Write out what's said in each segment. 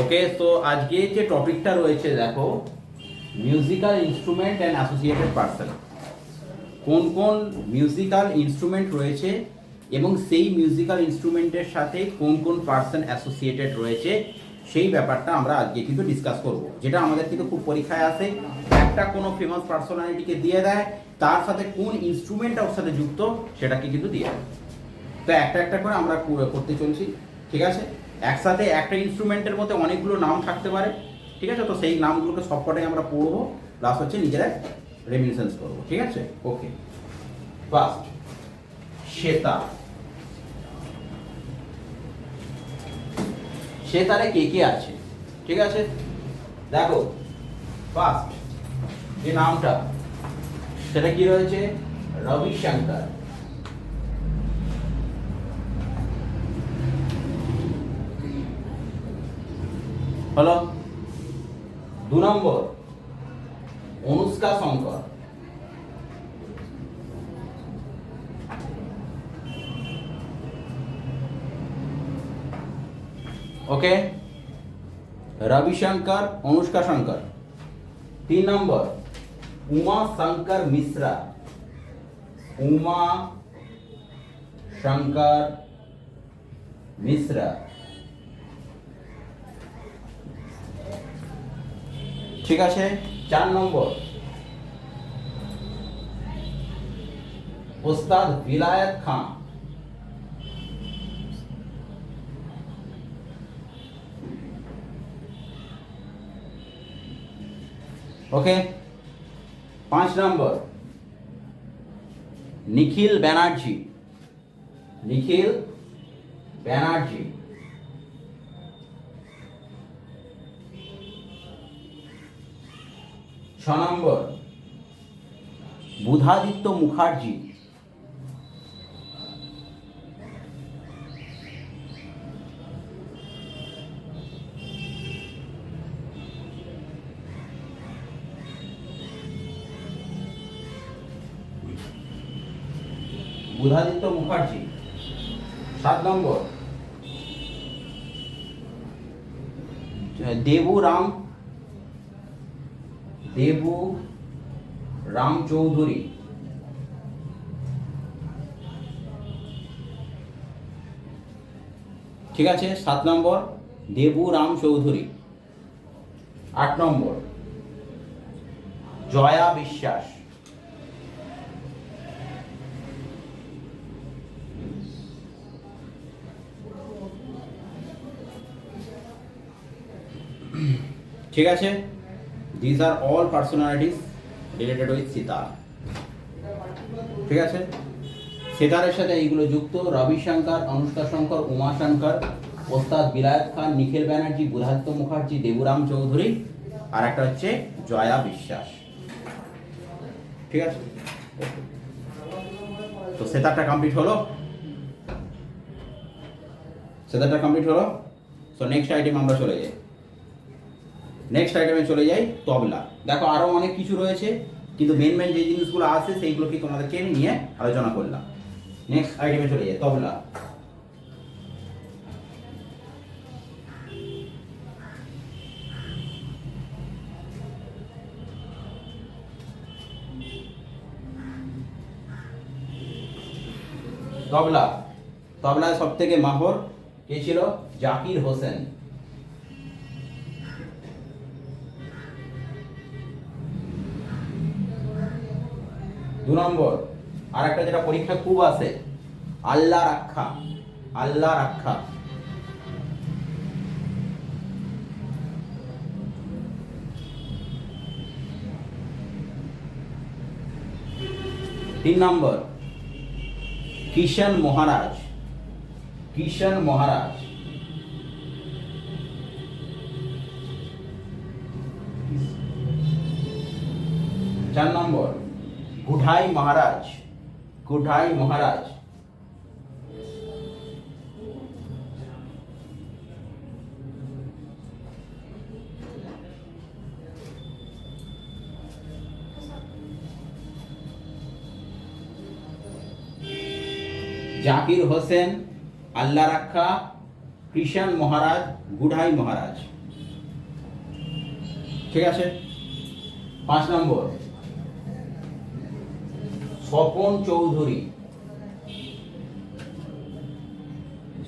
ওকে, তো আজকে যে টপিকটা রয়েছে দেখো, musical instrument and associated person. কোন কোন মিউজিক্যাল ইনস্ট্রুমেন্ট রয়েছে এবং সেই মিউজিক্যাল ইনস্ট্রুমেন্টের সাথে কোন কোন পার্সন অ্যাসোসিয়েটেড রয়েছে সেই ব্যাপারটা আমরা আজকে কিন্তু ডিসকাস করব। যেটা আমাদের কিন্তু খুব পরীক্ষায় আসে, একটা কোনো ফেমাস পার্সোনালিটিকে দিয়ে দেয়, তার সাথে কোন ইনস্ট্রুমেন্ট ওর সাথে যুক্ত সেটাকে কিন্তু দিয়ে দেয়। তো একটা একটা করে আমরা করতে চলছি, ঠিক আছে? একসাথে একটা ইনস্ট্রুমেন্টের মধ্যে অনেকগুলো নাম থাকতে পারে, ঠিক আছে? তো সেই নামগুলোকে সবকটাই আমরা পড়বো, প্লাস হচ্ছে নিজেরা রেমিনিসেন্স করবো, ঠিক আছে? ওকে, ফার্স্ট সেতার। সেতারে কে কে আছে, ঠিক আছে? দেখো, ফার্স্ট যে নামটা সেটা কি রয়েছে? রবিশঙ্কর। হলো। 2 নম্বর অনুষ্কা শঙ্কর। ওকে, রবিশঙ্কর, অনুষ্কা শঙ্কর। 3 নম্বর উমা শঙ্কর মিশ্রা। উমা শঙ্কর মিশ্রা, ঠিক আছে? 4 নম্বর ওস্তাদ বিলায়ত খান। ওকে, 5 নম্বর নিখিল ব্যানার্জি। নিখিল ব্যানার্জি। 6 নম্বর বুধাদিত্য মুখার্জি। বুধাদিত্য মুখার্জি। 7 নম্বর দেবু রাম চৌধুরী। ঠিক আছে? 7 নম্বর দেবু রাম চৌধুরী। 8 নম্বর জয়া বিশ্বাস। ঠিক আছে? This are all personalities related with sitar, ঠিক আছে? সেতারের সাথে এইগুলো যুক্ত: রবিশঙ্কর, অনুষ্কা শঙ্কর, উমা শঙ্কর, ওস্তাদ বিলায়ত খান, নিখিল ব্যানার্জি, বুধাদিত্য মুখার্জি, দেবুরাম চৌধুরী, আর একটা হচ্ছে জয়া বিশ্বাস, ঠিক আছে? তো সেতারটা কমপ্লিট হলো। সো নেক্সট আইটেম আমরা চলে যাই। নেক্সট আইটেমে চলে যাই তবলা। দেখো আরো অনেক কিছু রয়েছে, কিন্তু মেন যে জিনিসগুলো আছে সেইগুলোকে তোমাদেরকে নিয়ে আলোচনা করলাম। নেক্সট আইটেমে চলে যাই তবলা। তবলায় সব থেকে মাহর কে ছিল? জাকির হোসেন। দু নম্বর আর একটা যেটা পরীক্ষা খুব আসে, আল্লাহ রাক্ষা। তিন নম্বর কিষণ মহারাজ। 4 নম্বর গুঠাই মহারাজ। জাকির হোসেন, আল্লাহ রাক্ষা, কৃষণ মহারাজ, গুঠাই মহারাজ। ঠিক আছে। 5 নম্বর স্বপন চৌধুরী।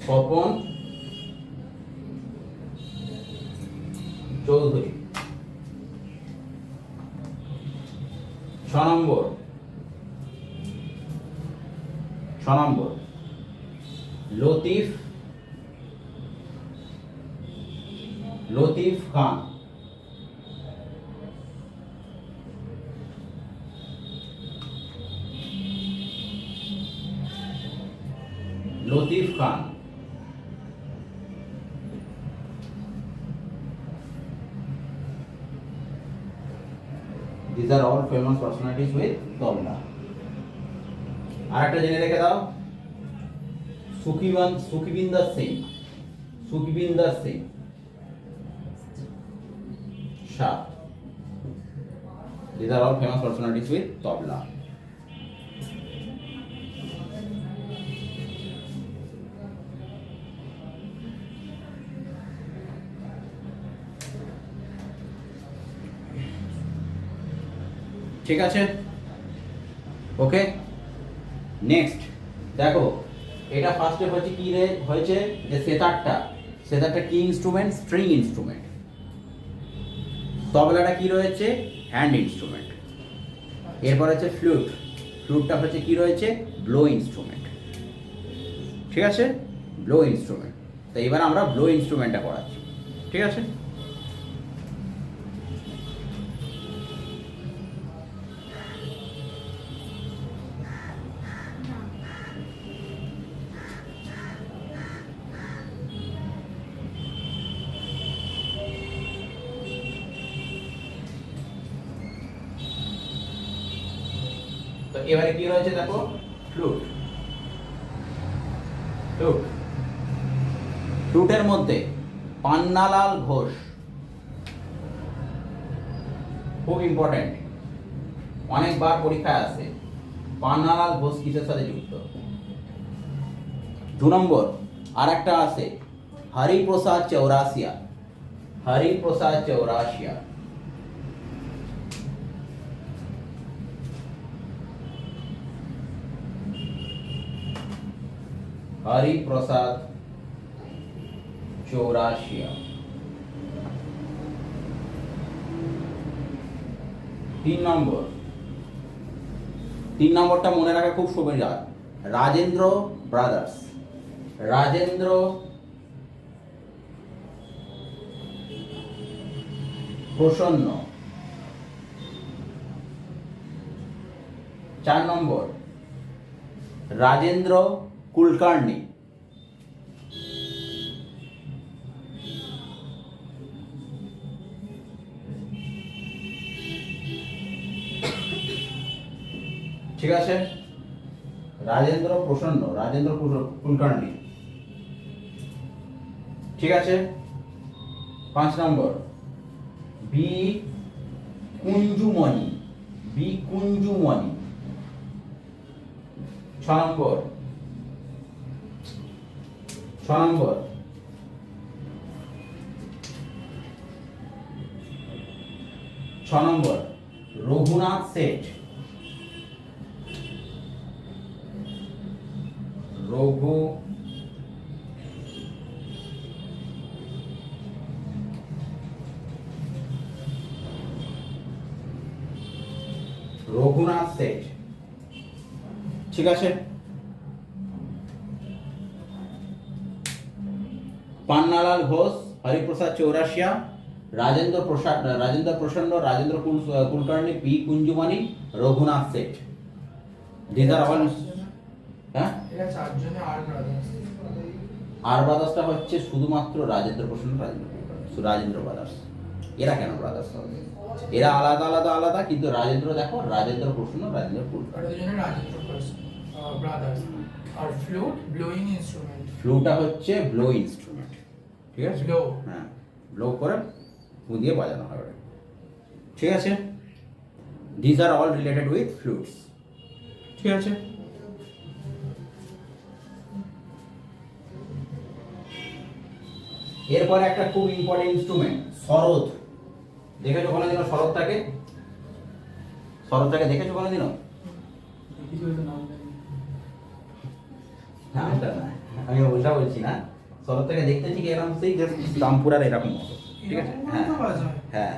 স্বপন চৌধুরী। 6 নম্বর লতিফ খান। লতিফ খান। These are all famous personalities with তবলা। আর একটা জেনে রেখে দাও, Sukhwinder Singh. Shah. These are all famous personalities with তবলা। ঠিক আছে, ওকে। নেক্সট দেখো, এটা ফার্স্টে হচ্ছে কি রে হয়েছে যে সেতারটা কি ইনস্ট্রুমেন্ট? String instrument. তবলাটা কি রয়েছে? Hand instrument. এরপর হচ্ছে ফ্লুটটা হচ্ছে কি রয়েছে? Blow instrument. ঠিক আছে, ব্লো ইনস্ট্রুমেন্ট। তো এবার আমরা ব্লো ইনস্ট্রুমেন্টটা করাচ্ছি। ঠিক আছে, তো এবারে কি রয়েছে দেখো, ফ্লুটের মধ্যে পান্নালাল ঘোষ, খুব ইম্পর্টেন্ট, অনেকবার পরীক্ষায় আসে। পান্নালাল ঘোষ কিসের সাথে যুক্ত? 2 নম্বর আর একটা আছে হরিপ্রসাদ চৌরাসিয়া। হরিপ্রসাদ চৌরাসিয়া। 3 নম্বরটা মনে রাখা খুব সুবিধা, রাজেন্দ্র ব্রাদার্স। প্রসন্ন। 4 নম্বর রাজেন্দ্র কুলকার্নি। ঠিক আছে, রাজেন্দ্র কুলকার্নি। ঠিক আছে। 5 number B Kunjumani. 6 number Raghunath Seth. Raghunath Seth. ঠিক আছে, Pannalal Ghosh, Hariprasad Chaurasia, Rajendra Prasanna, Rajendra Kulkarni, P Kunjumani, Raghunath Seth. These are all, হ্যাঁ, আর ব্রাদার্সটা হচ্ছে শুধুমাত্র রাজেন্দ্র প্রসন্ন, রাজেন্দ্র ব্রাদার্স। এরা কেন ব্রাদার্স হবে? এরা আলাদা, কিন্তু রাজেন্দ্র দেখো, রাজেন্দ্র প্রসন্ন, রাজেন্দ্র কুলকার্নি। আর ব্লোয়িং ইনস্ট্রুমেন্ট। ফ্লুটটা হচ্ছে ব্লো ইনস্ট্রুমেন্ট। ঠিক আছে, হ্যাঁ, ব্লো করে ফু দিয়ে বাজানো হয়। ঠিক আছে, this are all related with flutes. ঠিক আছে, এরপরে একটা খুব ইম্পর্টেন্ট ইনস্ট্রুমেন্ট, সরোদ। দেখেছো কোনোদিনও শরৎটাকে? শরৎটাকে দেখেছো কোনোদিনও? না ওটা না, আমি ওইটা বলছি না। শরৎটাকে দেখতে ঠিক এরকম সেই জাস্ট রামপুরার এরকম মতো, ঠিক আছে? হ্যাঁ হ্যাঁ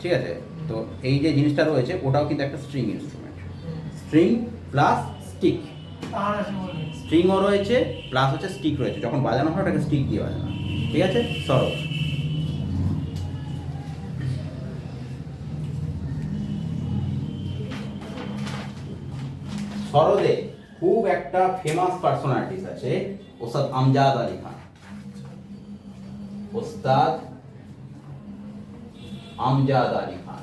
ঠিক আছে। তো এই যে জিনিসটা রয়েছে ওটাও কিন্তু একটা string instrument, string plus stick. তার আছে বলে স্ট্রিংও রয়েছে প্লাস হচ্ছে স্টিক রয়েছে, যখন বাজানো হয় ওটাকে স্টিক দিয়ে বাজানো হয়, ঠিক আছে? সরোদ। সরোদে খুব একটা ফেমাস পার্সোনালিটিস আছে, ওস্তাদ আমজাদ আলী খান। ওস্তাদ আমজাদ আলী খান।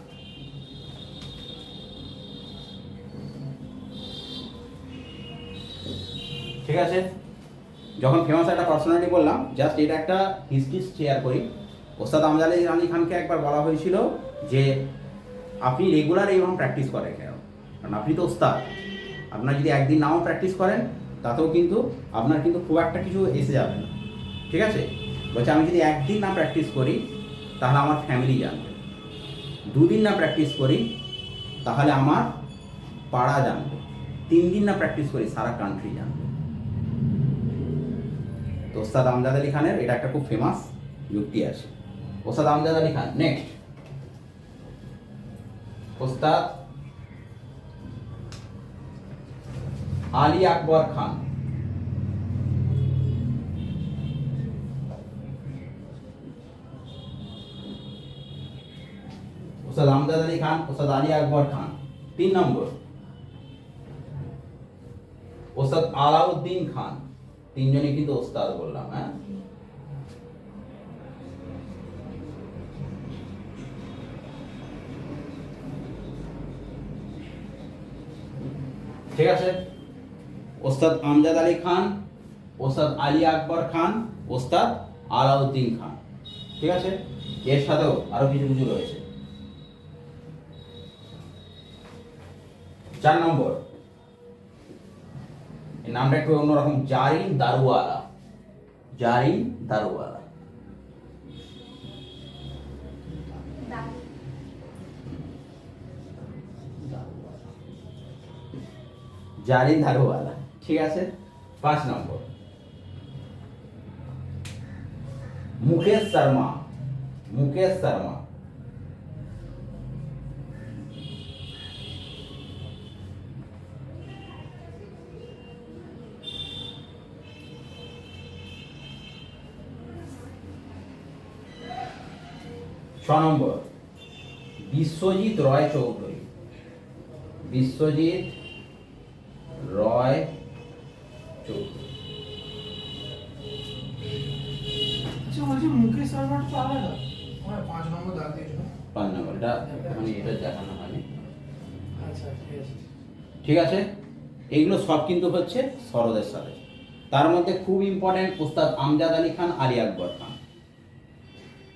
ঠিক আছে, যখন ফেমাস একটা পার্সোনালিটি বললাম, জাস্ট এটা একটা হিস্ট্রি শেয়ার করি। ওস্তাদ আমজাদ আলী খানকে একবার বলা হয়েছিল যে আপনি রেগুলার এইরকম প্র্যাকটিস করেন কেন, কারণ আপনি তো ওস্তাদ, আপনার যদি একদিন নাও প্র্যাকটিস করেন তাতেও কিন্তু আপনার কিন্তু খুব একটা কিছু এসে যাবে না, ঠিক আছে? বলছে আমি যদি একদিন না প্র্যাকটিস করি তাহলে আমার ফ্যামিলি জানবে, দুদিন না প্র্যাকটিস করি তাহলে আমার পাড়া জানবে, 3 দিন না প্র্যাকটিস করি সারা কান্ট্রি জানবে। তো ওস্তাদ আমজাদ আলী খানের এটা একটা খুব ফেমাস যুক্তি আছে। ওস্তাদ আমজাদ আলী খান। নেক্সট ওস্তাদ আলী আকবর খান। ওস্তাদ আমজাদ আলী খান, ওস্তাদ আলী আকবর খান। 3 নম্বর ওস্তাদ আলাউদ্দিন খান। 3 জনই কিন্তু ওস্তাদ বললাম, হ্যাঁ? ঠিক আছে, ওস্তাদ আমজাদ আলী খান, ওস্তাদ আলী আকবর খান, ওস্তাদ আলাউদ্দিন খান, ঠিক আছে? এর সাথেও আরো কিছু কিছু রয়েছে। 4 নম্বর, এই নামটা একটু অন্যরকম, জারিন দারুওয়ালা। জারিন দারুওয়ালা। জারিন দারুওয়ালা, ঠিক আছে? 5 নম্বর মুকেশ শর্মা। মুকেশ শর্মা। ছ নম্বর বিশ্বজিৎ রয় চৌধুরী। বিশ্বজিৎ রয় চৌধুরী। আচ্ছা বলছি মুকেশ শর্মার তো আলাদা, আমার 5 নম্বর দাগ দিয়েছিল। 5 নম্বর এটা মানে এটা দেখানো হয়নি, আচ্ছা ঠিক আছে। ঠিক আছে? এইগুলো সব কিন্তু হচ্ছে সরোদের সাথে। তার মধ্যে খুব ইম্পর্টেন্ট ওস্তাদ আমজাদ আলী খান, আলী আকবর খান।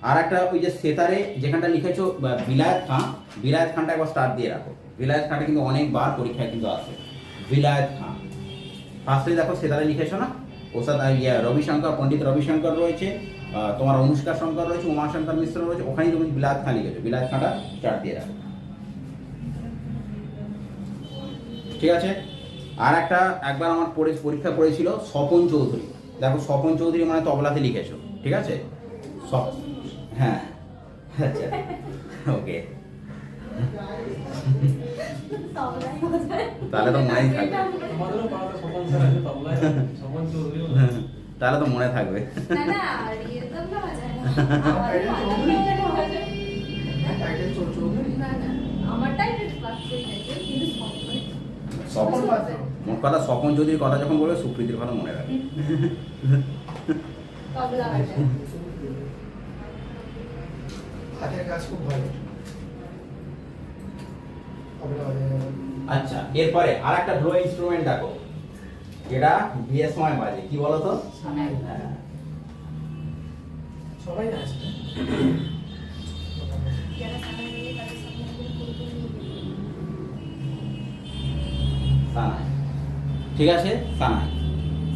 আর একটা ওই যে সেতারে যেখানটা লিখেছো বিলায়েত খান, বিলায়েত খানটা একবার স্টার দিয়ে রাখো। বিলায়েত খানটা কিন্তু অনেকবার পরীক্ষায় কিন্তু আসে। বিলায়েত খান ফার্স্টে দেখো সেতারে লিখেছো না, ওস্তাদ রবিশঙ্কর, পণ্ডিত রবিশঙ্কর রয়েছে, তোমার অনুষ্কা শঙ্কর রয়েছে, উমাশঙ্কর মিশ্র রয়েছে, ওখানেই তুমি বিলায়েত খান লিখেছো, বিলায়েত খানটা স্টার দিয়ে রাখো, ঠিক আছে? আর একটা একবার আমার পরীক্ষা পড়েছিল স্বপন চৌধুরী। দেখো স্বপন চৌধুরী মানে তবলাতে লিখেছো, ঠিক আছে? হ্যাঁ আচ্ছা ওকে, তাহলে তো মনেই থাকবে, আমাদেরও পাড়াতে স্বপন স্যার আছে, তবলায় স্বপন চৌধুরীও আছে। তাহলে তো মনে থাকবে। টাইটেল চৌধুরী স্বপন, মোট কথা স্বপন চৌধুরীর কথা যখন বলবে সুপ্রীতির কথা মনে রাখবে। হাতের কাজ খুব ভালো। আচ্ছা, এরপরে আর একটা ব্লো ইনস্ট্রুমেন্ট দেখো, যেটা বিয়ের সময় বাজে, কি বলো তো? হ্যাঁ, সবাই আছে। সানাই, ঠিক আছে? সানাই।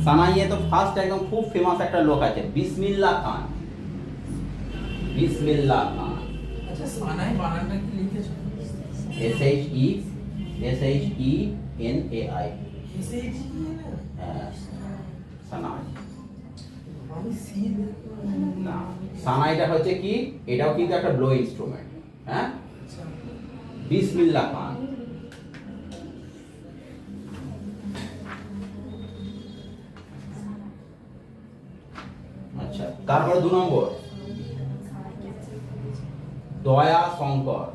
সানাইয়ে তো ফার্স্ট একদম খুব ফেমাস একটা লোক আছে, বিসমিল্লাহ খান। বিসমিল্লাহ খান। আচ্ছা সানাই বানানটা কি লিখেছো? SHENAI। এসএইচ হ্যাঁ, সানাই। আমি সি না, সানাইটা হচ্ছে কি, এটাও কিন্তু একটা ব্লো ইনস্ট্রুমেন্ট। হ্যাঁ, আচ্ছা বিসমিল্লাহ খান। আচ্ছা, তারপরে 2 নম্বর দয়া শঙ্কর।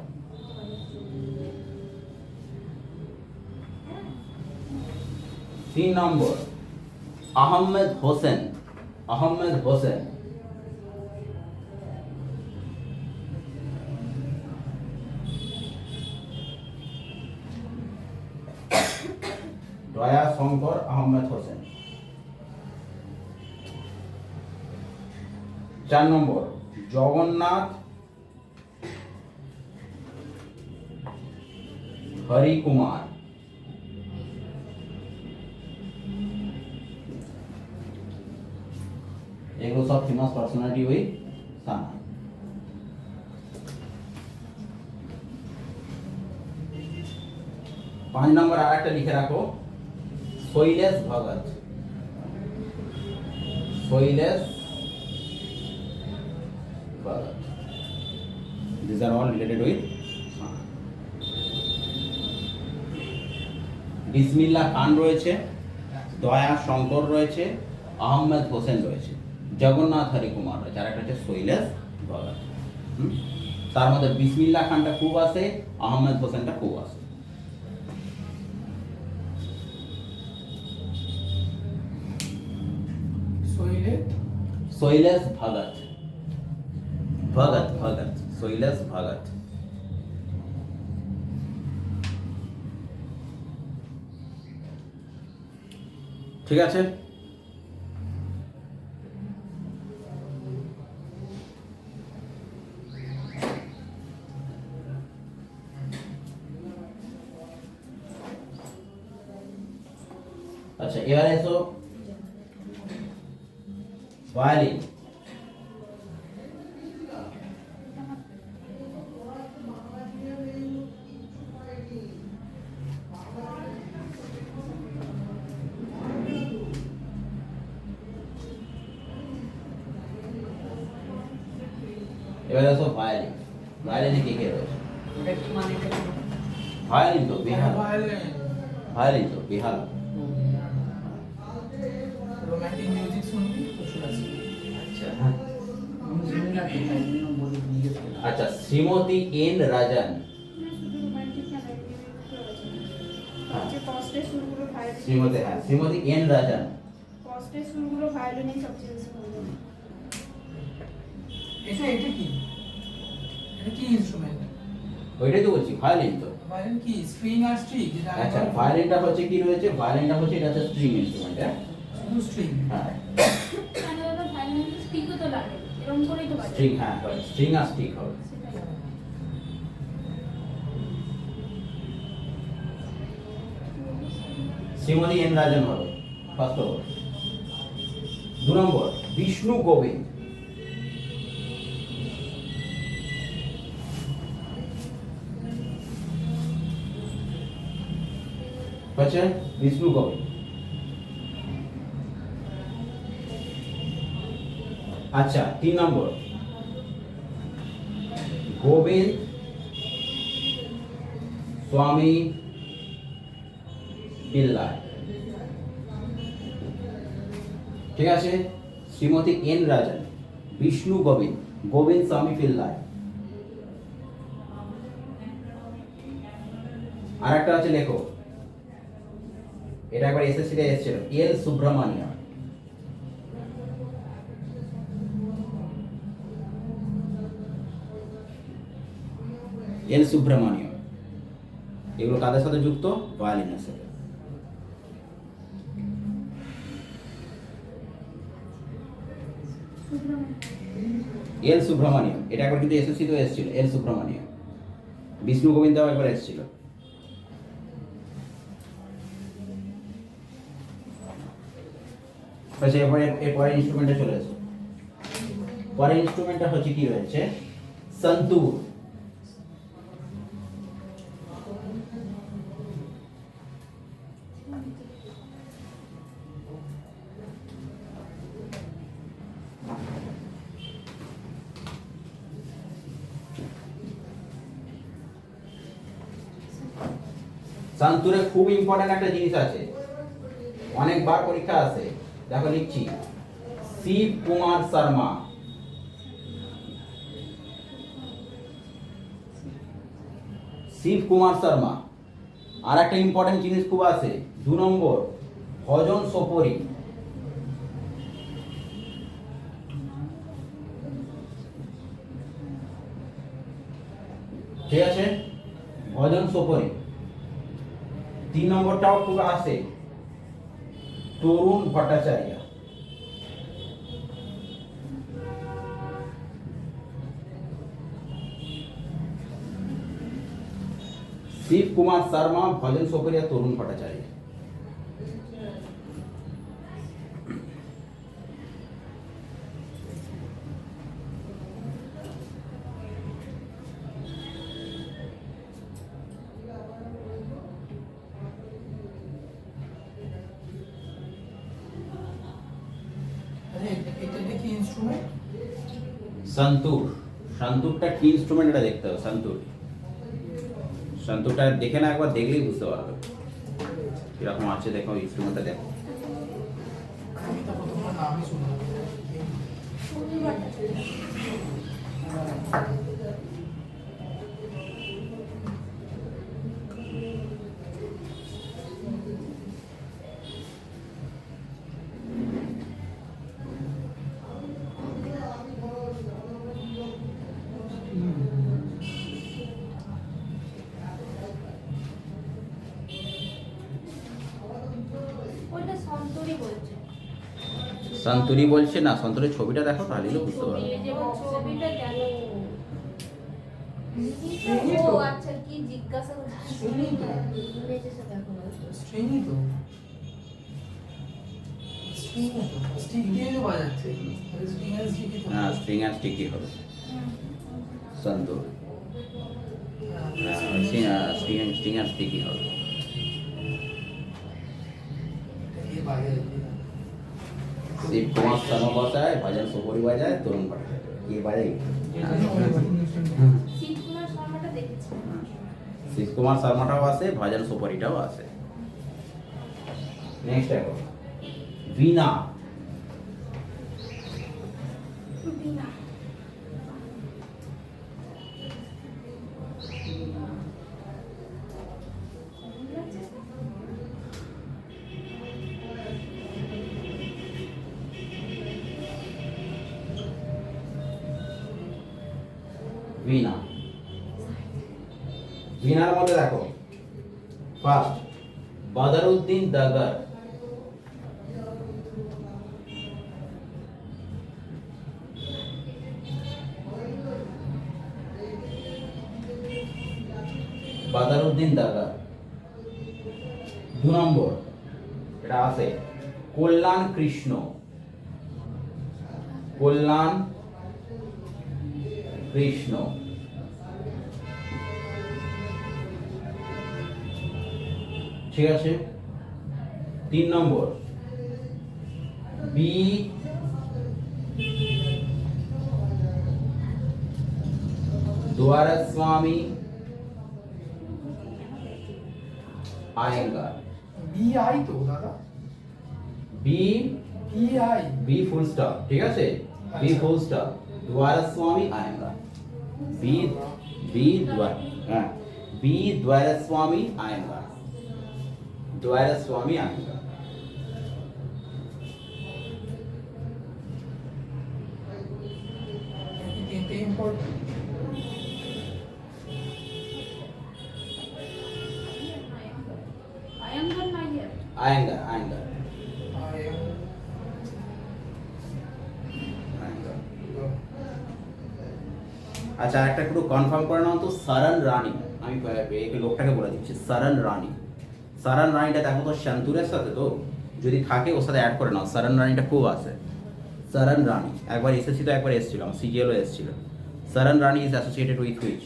3 নম্বর আহমেদ হোসেন। আহমেদ হোসেন। 'দয়া শঙ্কর আহমেদ হোসেন। 4 নম্বর জগন্নাথ হরি কুমার। এগুলো সব ফেমাস পার্সোনালিটি ওই সানা। 5 নম্বর আর একটা লিখে রাখো, Shailesh Bhagat. Shailesh Bhagat. These are all related with সানা। বিসমিল্লাহ খান রয়েছে, দয়া শঙ্কর রয়েছে, আহমেদ হোসেন রয়েছে, জগন্নাথ হরি কুমার রয়েছে, আর একটা হচ্ছে শৈলেশ ভগত। তার মধ্যে বিসমিল্লাহ খানটা খুব আসে, আহমেদ হোসেনটা খুব আসে। শৈলে শৈলেশ ভগত। ভগত ভগত শৈলেশ ভগত। ঠিক আছে, আচ্ছা এবার এসো ভায়োলিন। এবার আসো ভায়োলিন। ভায়োলিনে কে কে রয়েছে? এটা কি মানে এটা ভায়োলিন তো বিহাল। ভায়োলিন ভায়োলিন তো বিহাল। রোমান্টিক মিউজিক শুনবি তো শুনাছি। আচ্ছা আমি জানি না কি তাই জন্য বলি জিজ্ঞেস করলাম। আচ্ছা, শ্রীমতী এন রাজন। হ্যাঁ, শ্রীমতী, হ্যাঁ শ্রীমতী এন রাজন। এটা এটা কি? এটা কি ইনস্ট্রুমেন্ট? ওইটাই তো বলছি, ভায়োলিন তো। ভায়োলিন কি স্ট্রিং আর স্ট্রিং? যেটা আচ্ছা, ভায়োলিনটা হচ্ছে কি রয়েছে, ভায়োলিনটা হচ্ছে এটা হচ্ছে স্ট্রিং ইনস্ট্রুমেন্ট। শুধু স্ট্রিং। হ্যাঁ স্ট্রিং, হ্যাঁ স্ট্রিং আর স্টিক হবে। শ্রীমতী এন রাজন হবে ফার্স্ট ওভার। 2 নম্বর বিষ্ণু গোবিন্দ। হচ্ছে বিষ্ণু গোবিন্দ। আচ্ছা 3 নম্বর গোবিন্দ স্বামী পিল্লাই। ঠিক আছে, শ্রীমতী এন রাজন, বিষ্ণু গোবিন্দ, গোবিন্দ স্বামী পিল্লাই। আর একটা আছে লেখো, এটা একবার এসএসসি তে এসেছিল, এল সুব্রমণিয়াম। এল সুব্রমণিয়াম। এগুলো কাদের সাথে যুক্ত? ভায়োলিনের সাথে। এল সুব্রমণিয়াম, এটা একবার কিন্তু এসএসসি তো এসেছিল, এল সুব্রমণিয়াম। বিষ্ণু গোবিন্দাও একবার এসেছিল। আচ্ছা এরপরে ইনস্ট্রুমেন্টে চলে এসো। পরের ইনস্ট্রুমেন্টটা হচ্ছে কি রয়েছে, সন্তুর। সন্তুরে খুব ইম্পর্টেন্ট একটা জিনিস আছে, অনেকবার পরীক্ষা আছে, দেখো লিখছি শিব কুমার শর্মা। শিব কুমার শর্মা। আর একটা ইম্পর্টেন্ট জিনিস খুব আছে, 2 নম্বর ভজন সোপরি। ঠিক আছে, ভজন সোপরি। 3 নম্বরটাও খুব আছে, তরুণ ভট্টাচার্য। শিব কুমার শর্মা, ভজন সোপরি আর তরুণ ভট্টাচার্য। এটা কি ইনস্ট্রুমেন্ট? সন্তুর। সন্তুরটা কি ইনস্ট্রুমেন্ট এটা দেখতে হবে। সন্তুর, সন্তুরটা দেখে না, একবার দেখলেই বুঝতে পারবে কিরকম আছে। দেখো ইনস্ট্রুমেন্টটা দেখো। আমি তো প্রথমবার নামই শুনলাম। ওইটা সন্তরি বলছে। সন্তুরি বলছে না, সন্তুরের ছবিটা দেখো তাহলে বুঝতে পারবে। এই যে ছবিটা কেন? ও আচ্ছা, কি জিজ্ঞাসা করছিস? স্ট্রিংই তো। ইমেজেসে দেখো না। স্ট্রিংই তো। স্ট্রিংই তো। স্টিক দিয়ে তো বাজাচ্ছে। স্ট্রিং এর স্টিকই তো। হ্যাঁ, স্ট্রিং অ্যান্ড স্টিকি হবে সন্তুর। স্ট্রিং অ্যান্ড স্টিকি হবে। ये बाजे শিব কুমার শর্মা বসায়, ভজন সোপরি বাজায়, তরুণ ভট্টাচার্য কে বাজায়? শিব কুমার শর্মাটা দেখেছি। শিব কুমার শর্মাটাও আছে, ভজন সোপরিটাও আছে। নেক্সট দেখো বীণা। বিনা। বীণা। বীণার মধ্যে দেখো ফার্স্ট বদরুদ্দিন দাগার। বদরুদ্দিন দাগার। 2 নম্বর এটা আছে কল্যাণ কৃষ্ণ। কল্যাণ কৃষ্ণ। ঠিক আছে। 3 নম্বর বি द्वारस्वामी आएंगा। बीआई तो दादा B BI B full stop. ठीक है, बी फुल स्टॉप द्वारस्वामी आएगा। बी बी द्वार हाँ, बी द्वारस्वामी आएगा। द्वारस्वामी आएगा। तीन इम्पोर्टेंट আয়ঙ্গর নাই এর। आएगा आएगा आएगा आएगा। আচ্ছা একটা একটু কনফার্ম করে নাও তো, শরণ রানী। আমি এই লোকটাকে বলে দিচ্ছি, শরণ রানী। শরণ রানীটা দেখো তো শান্তুরের সাথে, তো যদি থাকে ওর সাথে অ্যাড করে নাও। শরণ রানীটা খুব আছে। শরণ রানী একবার এসেছি, তো একবার এসেছিল, সিজিএলও এসেছিল। শরণ রানী ইজ অ্যাসোসিয়েটেড উইথ হুইচ?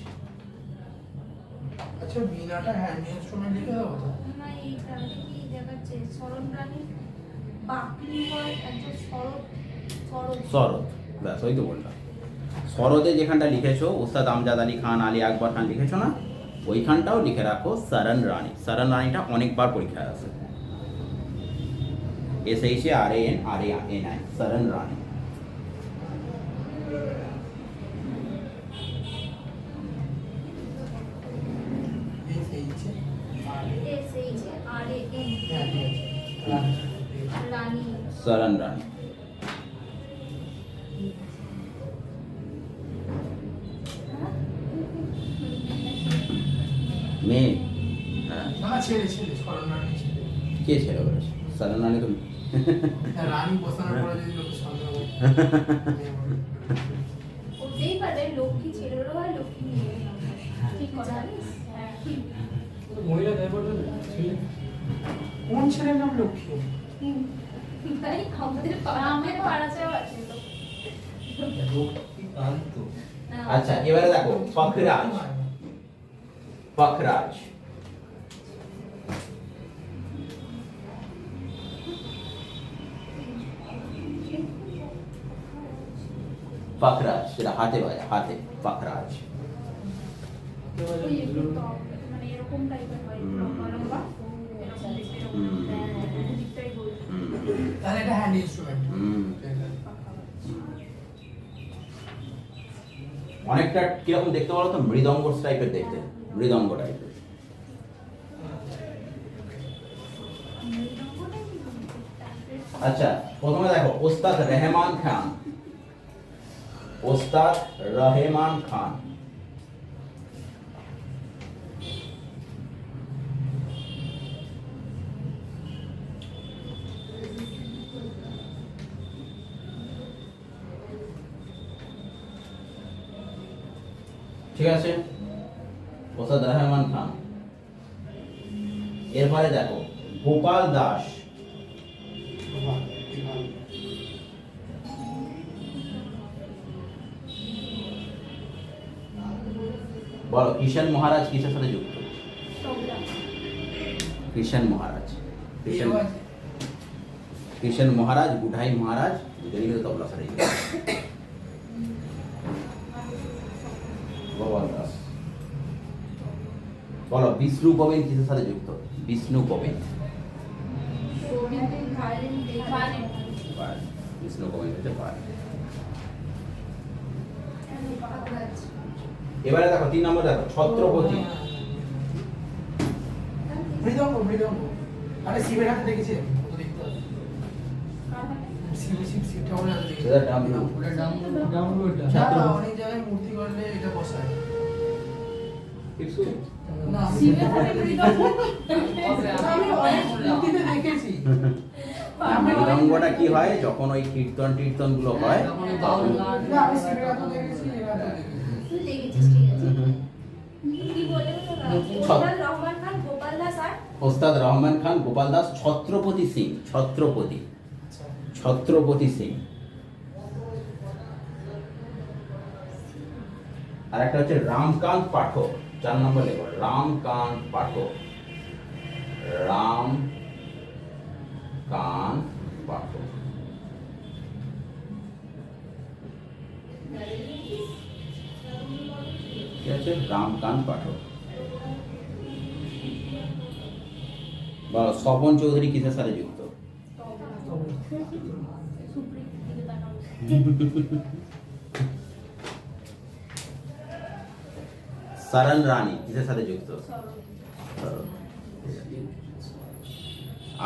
अच्छा बीनाटा हैंड इंस्ट्रूमेंट लिखा था वो না এইটা কি দেখাচ্ছে? শরণ রানী বাকলি হয় একজন শরৎ। শরৎ। শরৎ, ব্যাস ওই তো বললাম। শরতে যেখানটা লিখেছো উস্তাদ আমজাদ আলী খান, আলী আকবর খান লিখেছো না, ওইখানটাও লিখে রাখো সারন রানী। সারন রানীটা অনেকবার পরীক্ষায় আসে। SHARANRANI সারন রানী। রানী। সারন রানী। মেয়ে, হ্যাঁ, না ছেলে স্মরণ রানী ছেলে। কে ছেড়ে বলেছে? সারন রানী তো রানী বসানোর পরে যদি লোকে সন্দেহ করে। হতেই পারে লক্ষ্মী ছেলেরও হয়, লক্ষ্মী মেয়েরও হয়। ঠিক কথা জানিস? হ্যাঁ। মহিলা ড্রাইভার ছিল কোন ছেলের নাম লক্ষ্মী? তাই আমাদের পাড়াতেও আছে তো। কান্ত আচ্ছা, এবারে দেখো ফখরাজ। ফখরাজ ফখরাজ সেটা হাতে বাজে, হাতে ফখরাজ। ওই একটু top, মানে এরকম টাইপের হয়, লম্বা লম্বা, এরকম দেখতে এরকম। হুম। দিকটাই বলছি। তাহলে এটা হ্যান্ড ইনস্ট্রুমেন্ট। অনেকটা কিরকম দেখতে বলো তো, মৃদঙ্গ টাইপের দেখতে, মৃদঙ্গ টাইপের। আচ্ছা, প্রথমে দেখো ওস্তাদ রহমান খান। ওস্তাদ রহমান খান। ঠিক আছে, ওস্তাদ রহমান খান। এরপরে দেখো গোপাল দাস। বলো কিষান মহারাজ কিসের সাথে যুক্ত? কিষান মহারাজ। কিষান মহারাজ, বুধাই মহারাজ দুজনেই কিন্তু তবলা সাথে যুক্ত। গোপাল দাস। বলো বিষ্ণু গোবিন্দ কিসের সাথে যুক্ত? বিষ্ণু গোবিন্দ। বিষ্ণু গোবিন্দ হচ্ছে পারে। এবারে দেখো 3 নম্বর দেখো ছত্রপতি। মৃদঙ্গ। আরে শিবের হাতে দেখেছে? কত দেখতে হবে। শিব ঠাকুরের হাতে দেখেছে। সেটা ডামরু। ওটা ডাউনলোড না, অনেক জায়গায় মূর্তি করলে এটা বসায়। না, শিবের হাতে মৃদঙ্গ? আমি অনেক মূর্তিতে দেখেছি। মৃদঙ্গটা কি হয় যখন ওই কীর্তন গুলো হয় না, আমি শিবের হাতেও দেখেছি, এর হাতেও দেখেছি। তুই দেখেছিস, ঠিক আছে। কি বলে ওরা? ওস্তাদ রহমান খান, গোপাল দাস আর ওস্তাদ রহমান খান, গোপাল দাস, ছত্রপতি সিং। ছত্রপতি, আচ্ছা। ছত্রপতি সিং। আর একটা হচ্ছে রামকান্ত পাঠক। 4 নম্বর লেখো রামকান্ত পাঠক। রামকান্ত পাঠক। ঠিক আছে, রামকান্ত পাঠক। বলো স্বপন চৌধুরী কিসের সাথে যুক্ত? সুপ্রিম দিকে তাকাও। সারন রানী কিসের সাথে যুক্ত?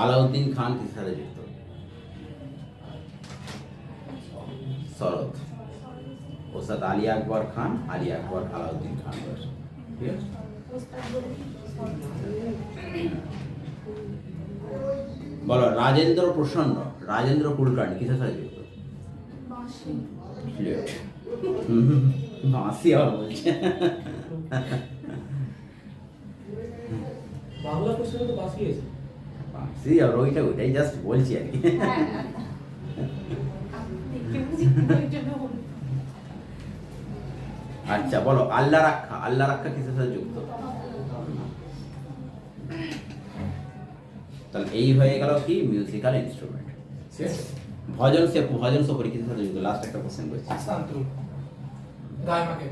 আলাউদ্দিন খান কিসের সাথে যুক্ত? শরৎ। ওস্তাদ আলী আকবর খান, আলী আকবর, আলাউদ্দিন খান। ঠিক আছে, ওস্তাদ বলে বলো রাজেন্দ্র প্রসন্ন, রাজেন্দ্র কুলকার্নি কিসের সাথে যুক্ত? বাঁশি। বাঁশি আবার বলছে। বাংলা কোশ্চেনে তো বাকি আছে। বাঁশি আর ওইটাই জাস্ট বলছি আর কি। হ্যাঁ, দেখতে বুঝি ওই জন্য বলি। আচ্ছা বলো আল্লাহ রাখা, আল্লাহ রাখা কিসের সাথে যুক্ত? তাহলে এই হয়ে গেল কি মিউজিক্যাল ইনস্ট্রুমেন্ট। ঠিক আছে, ভজন সফরি কিসের সাথে যুক্ত? লাস্ট একটা কোশ্চেন করছি। সন্তোষ। গায়মাকে।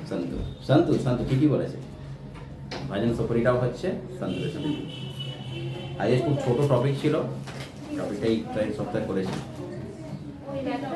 সন্তোষ। সন্তু সন্তু ঠিকই বলেছে, ভজন সফরিটাও হচ্ছে সন্তুরের সাথে। আজ খুব ছোট টপিক ছিল, টপিকটাই প্রায় সপ্তাহে করেছি। ওই দেখো